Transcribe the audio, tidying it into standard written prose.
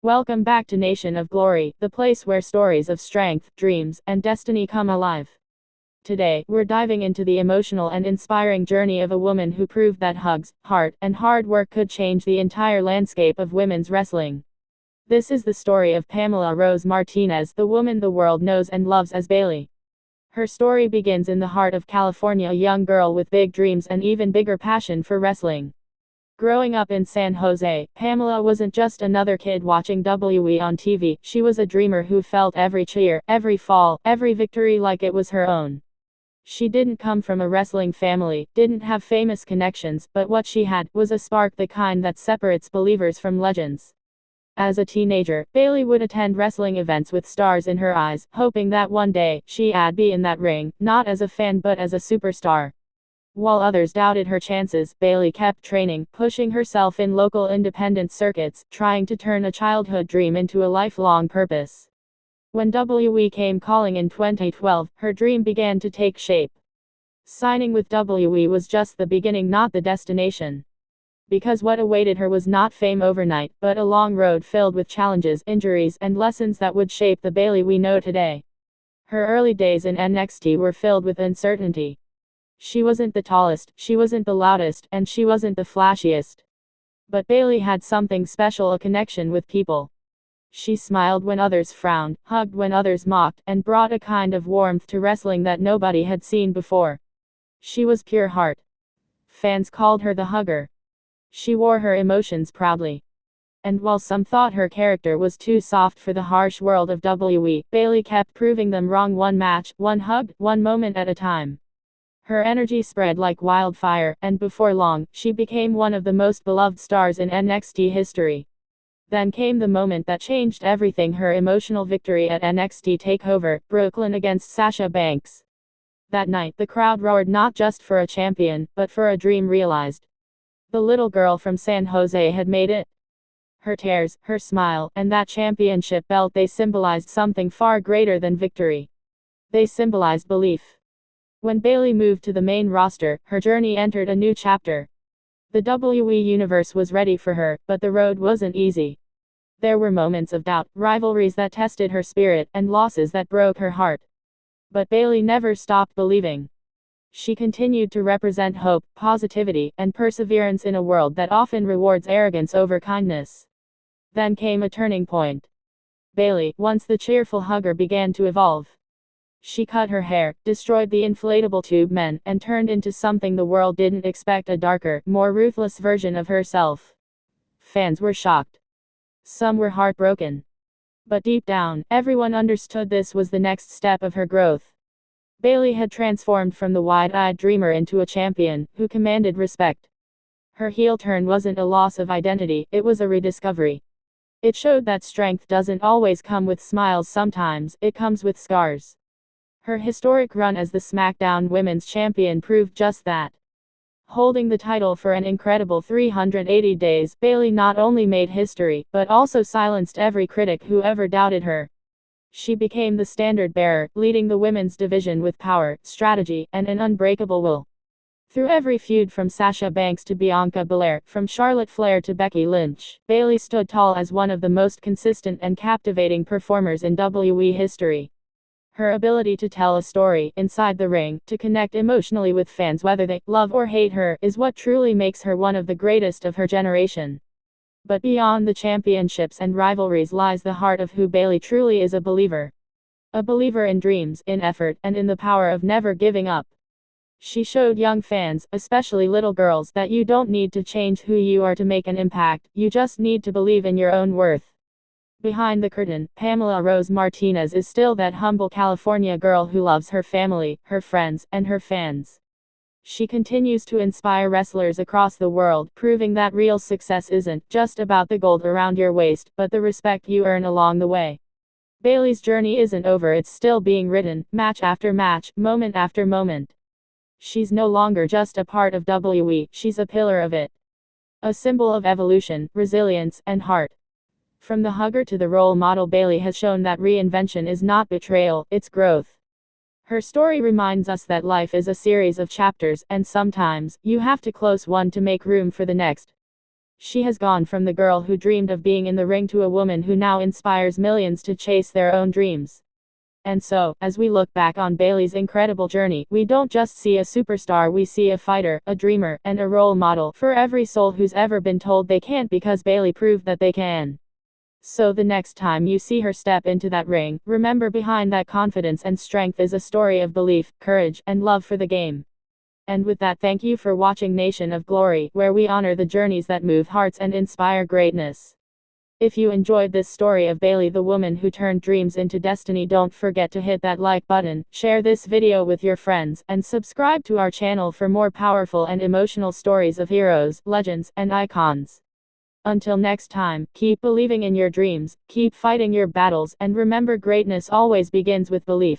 Welcome back to Nation of Glory, the place where stories of strength, dreams, and destiny come alive. Today, we're diving into the emotional and inspiring journey of a woman who proved that hugs, heart, and hard work could change the entire landscape of women's wrestling. This is the story of Pamela Rose Martinez, the woman the world knows and loves as Bayley. Her story begins in the heart of California, a young girl with big dreams and even bigger passion for wrestling. Growing up in San Jose, Pamela wasn't just another kid watching WWE on TV, she was a dreamer who felt every cheer, every fall, every victory like it was her own. She didn't come from a wrestling family, didn't have famous connections, but what she had was a spark, the kind that separates believers from legends. As a teenager, Bayley would attend wrestling events with stars in her eyes, hoping that one day, she'd be in that ring, not as a fan but as a superstar. While others doubted her chances, Bayley kept training, pushing herself in local independent circuits, trying to turn a childhood dream into a lifelong purpose. When WWE came calling in 2012, her dream began to take shape. Signing with WWE was just the beginning, not the destination. Because what awaited her was not fame overnight, but a long road filled with challenges, injuries, and lessons that would shape the Bayley we know today. Her early days in NXT were filled with uncertainty. She wasn't the tallest, she wasn't the loudest, and she wasn't the flashiest. But Bayley had something special, a connection with people. She smiled when others frowned, hugged when others mocked, and brought a kind of warmth to wrestling that nobody had seen before. She was pure heart. Fans called her the hugger. She wore her emotions proudly. And while some thought her character was too soft for the harsh world of WWE, Bayley kept proving them wrong, one match, one hug, one moment at a time. Her energy spread like wildfire, and before long, she became one of the most beloved stars in NXT history. Then came the moment that changed everything, her emotional victory at NXT TakeOver, Brooklyn against Sasha Banks. That night, the crowd roared not just for a champion, but for a dream realized. The little girl from San Jose had made it. Her tears, her smile, and that championship belt, they symbolized something far greater than victory. They symbolized belief. When Bayley moved to the main roster, her journey entered a new chapter. The WWE Universe was ready for her, but the road wasn't easy. There were moments of doubt, rivalries that tested her spirit, and losses that broke her heart. But Bayley never stopped believing. She continued to represent hope, positivity, and perseverance in a world that often rewards arrogance over kindness. Then came a turning point. Bayley, once the cheerful hugger, began to evolve. She cut her hair, destroyed the inflatable tube men, and turned into something the world didn't expect, a darker, more ruthless version of herself. Fans were shocked. Some were heartbroken. But deep down, everyone understood this was the next step of her growth. Bayley had transformed from the wide-eyed dreamer into a champion, who commanded respect. Her heel turn wasn't a loss of identity, it was a rediscovery. It showed that strength doesn't always come with smiles, sometimes it comes with scars. Her historic run as the SmackDown Women's Champion proved just that. Holding the title for an incredible 380 days, Bayley not only made history, but also silenced every critic who ever doubted her. She became the standard bearer, leading the women's division with power, strategy, and an unbreakable will. Through every feud from Sasha Banks to Bianca Belair, from Charlotte Flair to Becky Lynch, Bayley stood tall as one of the most consistent and captivating performers in WWE history. Her ability to tell a story inside the ring, to connect emotionally with fans whether they love or hate her, is what truly makes her one of the greatest of her generation. But beyond the championships and rivalries lies the heart of who Bayley truly is, a believer. A believer in dreams, in effort, and in the power of never giving up. She showed young fans, especially little girls, that you don't need to change who you are to make an impact, you just need to believe in your own worth. Behind the curtain, Pamela Rose Martinez is still that humble California girl who loves her family, her friends, and her fans. She continues to inspire wrestlers across the world, proving that real success isn't just about the gold around your waist, but the respect you earn along the way. Bayley's journey isn't over, it's still being written, match after match, moment after moment. She's no longer just a part of WWE, she's a pillar of it. A symbol of evolution, resilience, and heart. From the hugger to the role model, Bayley has shown that reinvention is not betrayal, it's growth. Her story reminds us that life is a series of chapters, and sometimes, you have to close one to make room for the next. She has gone from the girl who dreamed of being in the ring to a woman who now inspires millions to chase their own dreams. And so, as we look back on Bayley's incredible journey, we don't just see a superstar, we see a fighter, a dreamer, and a role model for every soul who's ever been told they can't, because Bayley proved that they can. So the next time you see her step into that ring, remember, behind that confidence and strength is a story of belief, courage, and love for the game. And with that, thank you for watching Nation of Glory, where we honor the journeys that move hearts and inspire greatness. If you enjoyed this story of Bayley, the woman who turned dreams into destiny, don't forget to hit that like button, share this video with your friends, and subscribe to our channel for more powerful and emotional stories of heroes, legends, and icons. Until next time, keep believing in your dreams, keep fighting your battles, and remember, greatness always begins with belief.